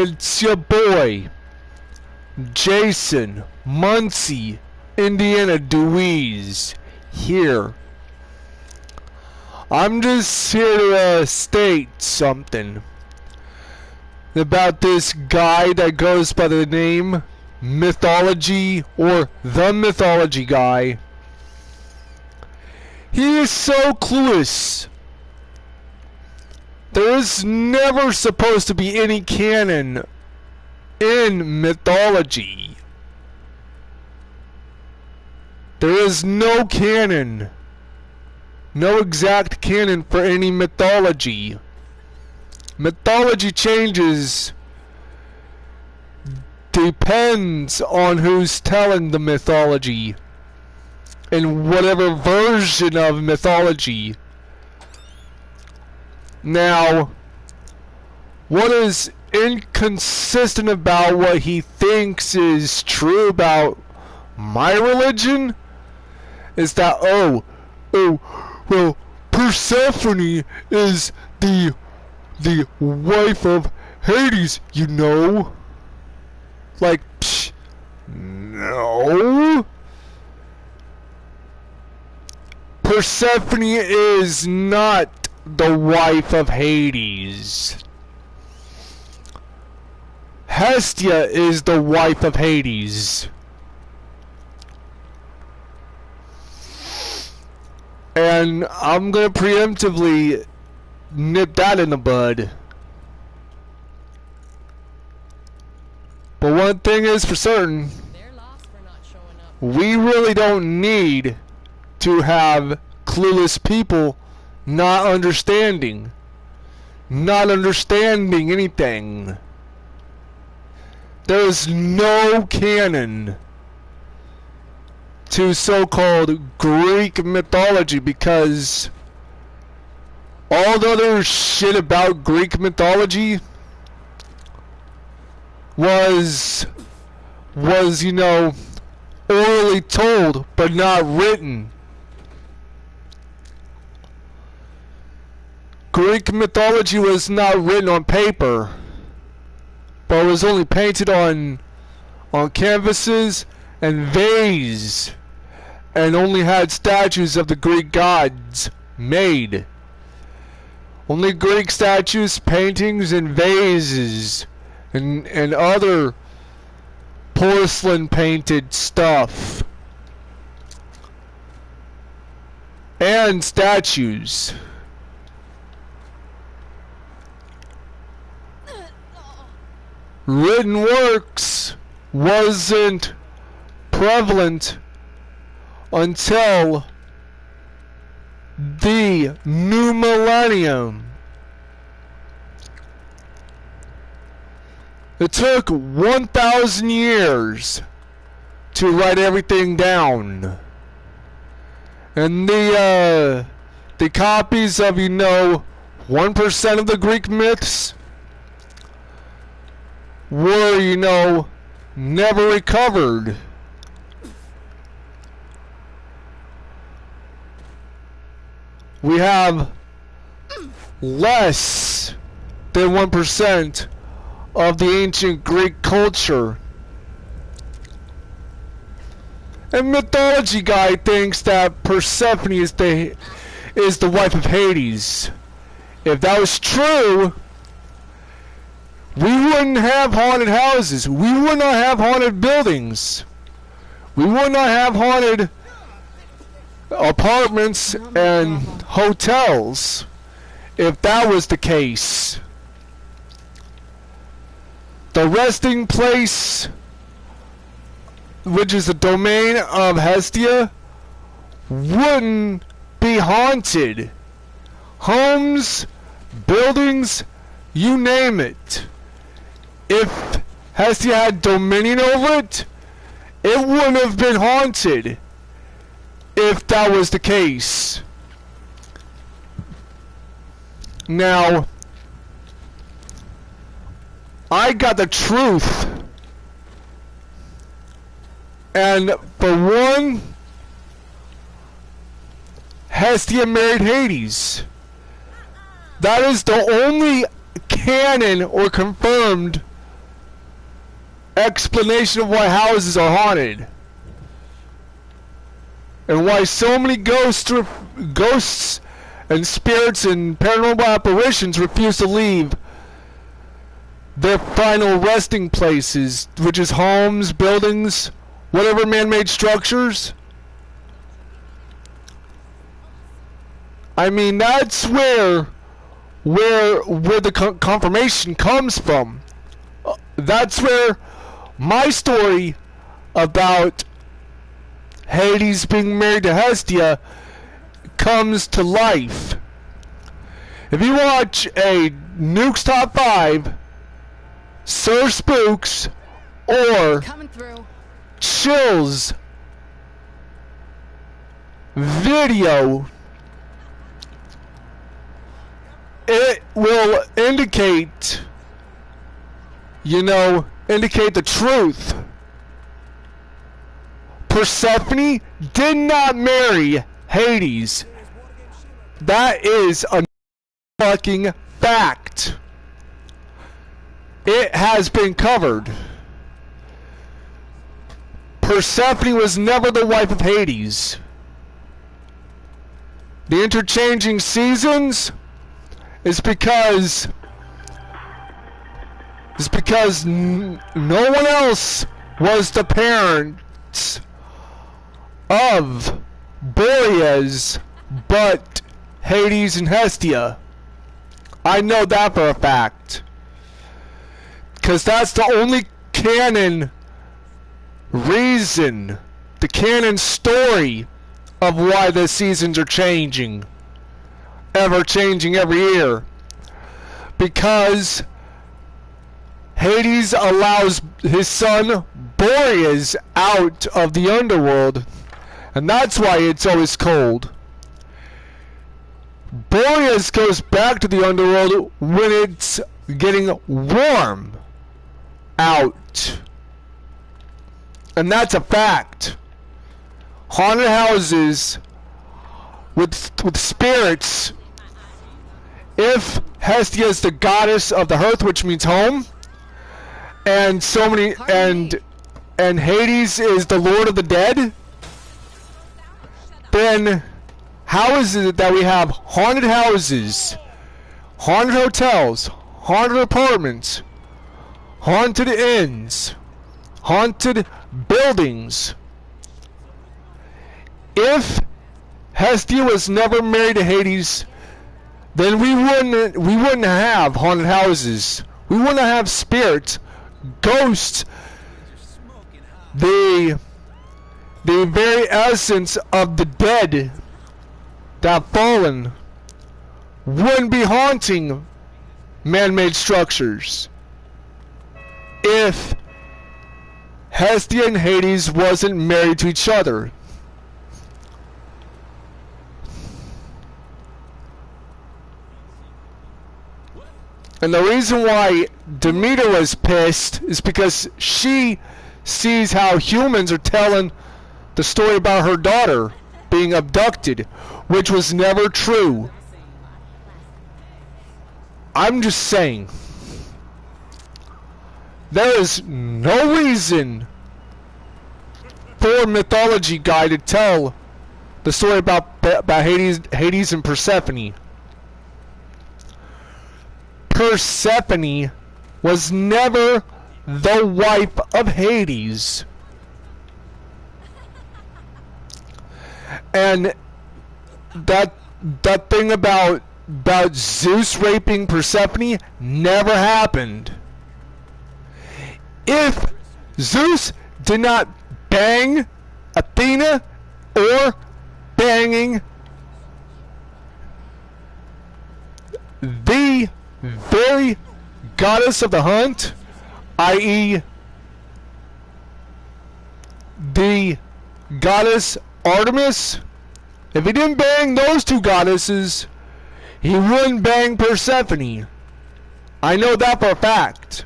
It's your boy, Jason Muncie, Indiana Dewey's here. I'm just here to state something about this guy that goes by the name Mythology, or the Mythology guy. He is so clueless. There is never supposed to be any canon in mythology. There is no canon. No exact canon for any mythology. Mythology changes. Depends on who's telling the mythology. In whatever version of mythology. Now, what is inconsistent about what he thinks is true about my religion is that, well, Persephone is the wife of Hades, you know? Like, psh, no. Persephone is not the wife of Hades. Hestia is the wife of Hades. And I'm gonna preemptively nip that in the bud. But one thing is for certain, we really don't need to have clueless people not understanding anything. There is no canon to so-called Greek mythology, because all the other shit about Greek mythology was you know, orally told but not written. Greek mythology was not written on paper, but it was only painted on canvases and vases, and only had statues of the Greek gods made. Only Greek statues, paintings, and vases, and other porcelain painted stuff, and statues. Written works wasn't prevalent until the new millennium. It took 1,000 years to write everything down. And the copies of, 1% of the Greek myths were, never recovered. We have less than 1% of the ancient Greek culture. And Mythology guy thinks that Persephone is the wife of Hades. If that was true, we wouldn't have haunted houses. We would not have haunted buildings. We would not have haunted apartments and hotels if that was the case. The resting place, which is the domain of Hestia, wouldn't be haunted. Homes, buildings, you name it. If Hestia had dominion over it, it wouldn't have been haunted if that was the case. Now, I got the truth. And for one, Hestia married Hades. That is the only canon or confirmed explanation of why houses are haunted. And why so many ghosts and spirits and paranormal apparitions refuse to leave their final resting places, which is homes, buildings, whatever man-made structures. I mean, that's where the confirmation comes from. That's where my story about Hades being married to Hestia comes to life. If you watch a Nuke's Top 5, Sir Spooks, or Chill's video, it will indicate, indicate the truth. Persephone did not marry Hades. That is a fucking fact. It has been covered. Persephone was never the wife of Hades. The interchanging seasons is because no one else was the parents of Boreas but Hades and Hestia. I know that for a fact, because that's the only canon reason, the canon story of why the seasons are changing, ever changing every year. Because Hades allows his son Boreas out of the underworld, and that's why it's always cold. Boreas goes back to the underworld when it's getting warm out. And that's a fact. Haunted houses with spirits. If Hestia is the goddess of the hearth, which means home, and and Hades is the lord of the dead, then how is it that we have haunted houses, haunted hotels, haunted apartments, haunted inns, haunted buildings? If Hestia was never married to Hades, then we wouldn't have haunted houses. We wouldn't have spirits, ghosts, the very essence of the dead that have fallen wouldn't be haunting man-made structures if Hestia and Hades wasn't married to each other. And the reason why Demeter was pissed is because she sees how humans are telling the story about her daughter being abducted, which was never true. I'm just saying, there is no reason for Mythology guy to tell the story about Hades and Persephone. Persephone was never the wife of Hades. And that thing about Zeus raping Persephone never happened. If Zeus did not bang Athena or banging the very goddess of the hunt, i.e. the goddess Artemis, if he didn't bang those two goddesses, he wouldn't bang Persephone. I know that for a fact.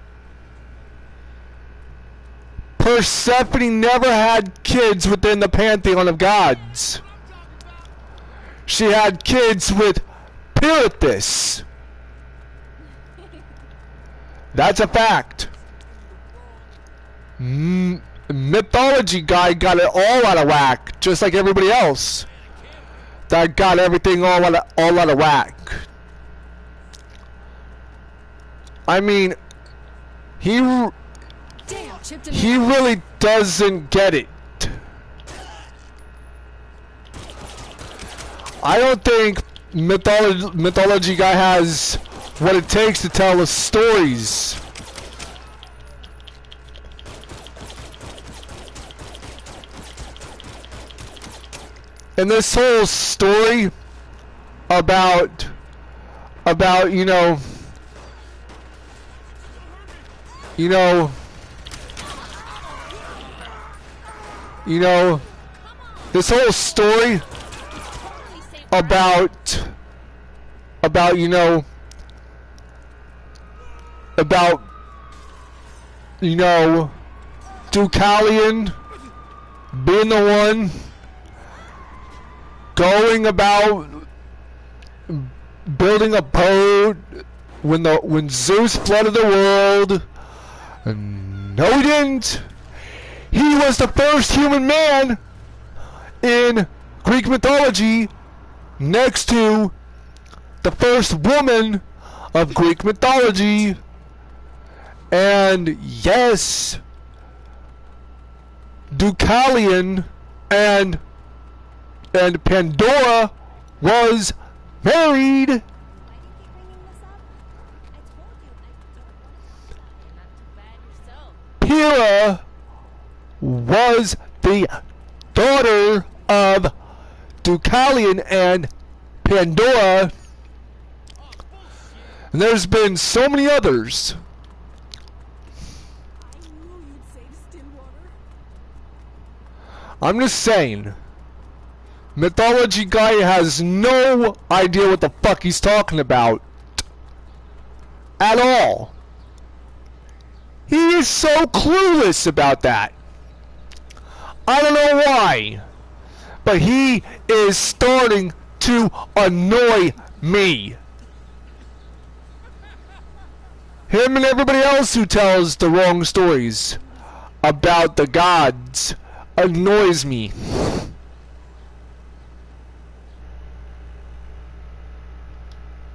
Persephone never had kids within the pantheon of gods. She had kids with Pirithous. That's a fact. Mythology guy got it all out of whack, just like everybody else that got everything all out of whack. I mean, he really doesn't get it. I don't think mythology guy has what it takes to tell the stories. And this whole story about you know this whole story about Deucalion being the one going about building a boat when Zeus flooded the world. No, he didn't. He was the first human man in Greek mythology, next to the first woman of Greek mythology. And yes, Deucalion and Pandora was married. Hera was the daughter of Deucalion and Pandora. And there's been so many others. I'm just saying, mythology guy has no idea what the fuck he's talking about at all. He is so clueless about that. I don't know why, but he is starting to annoy me. Him and everybody else who tells the wrong stories about the gods annoys me.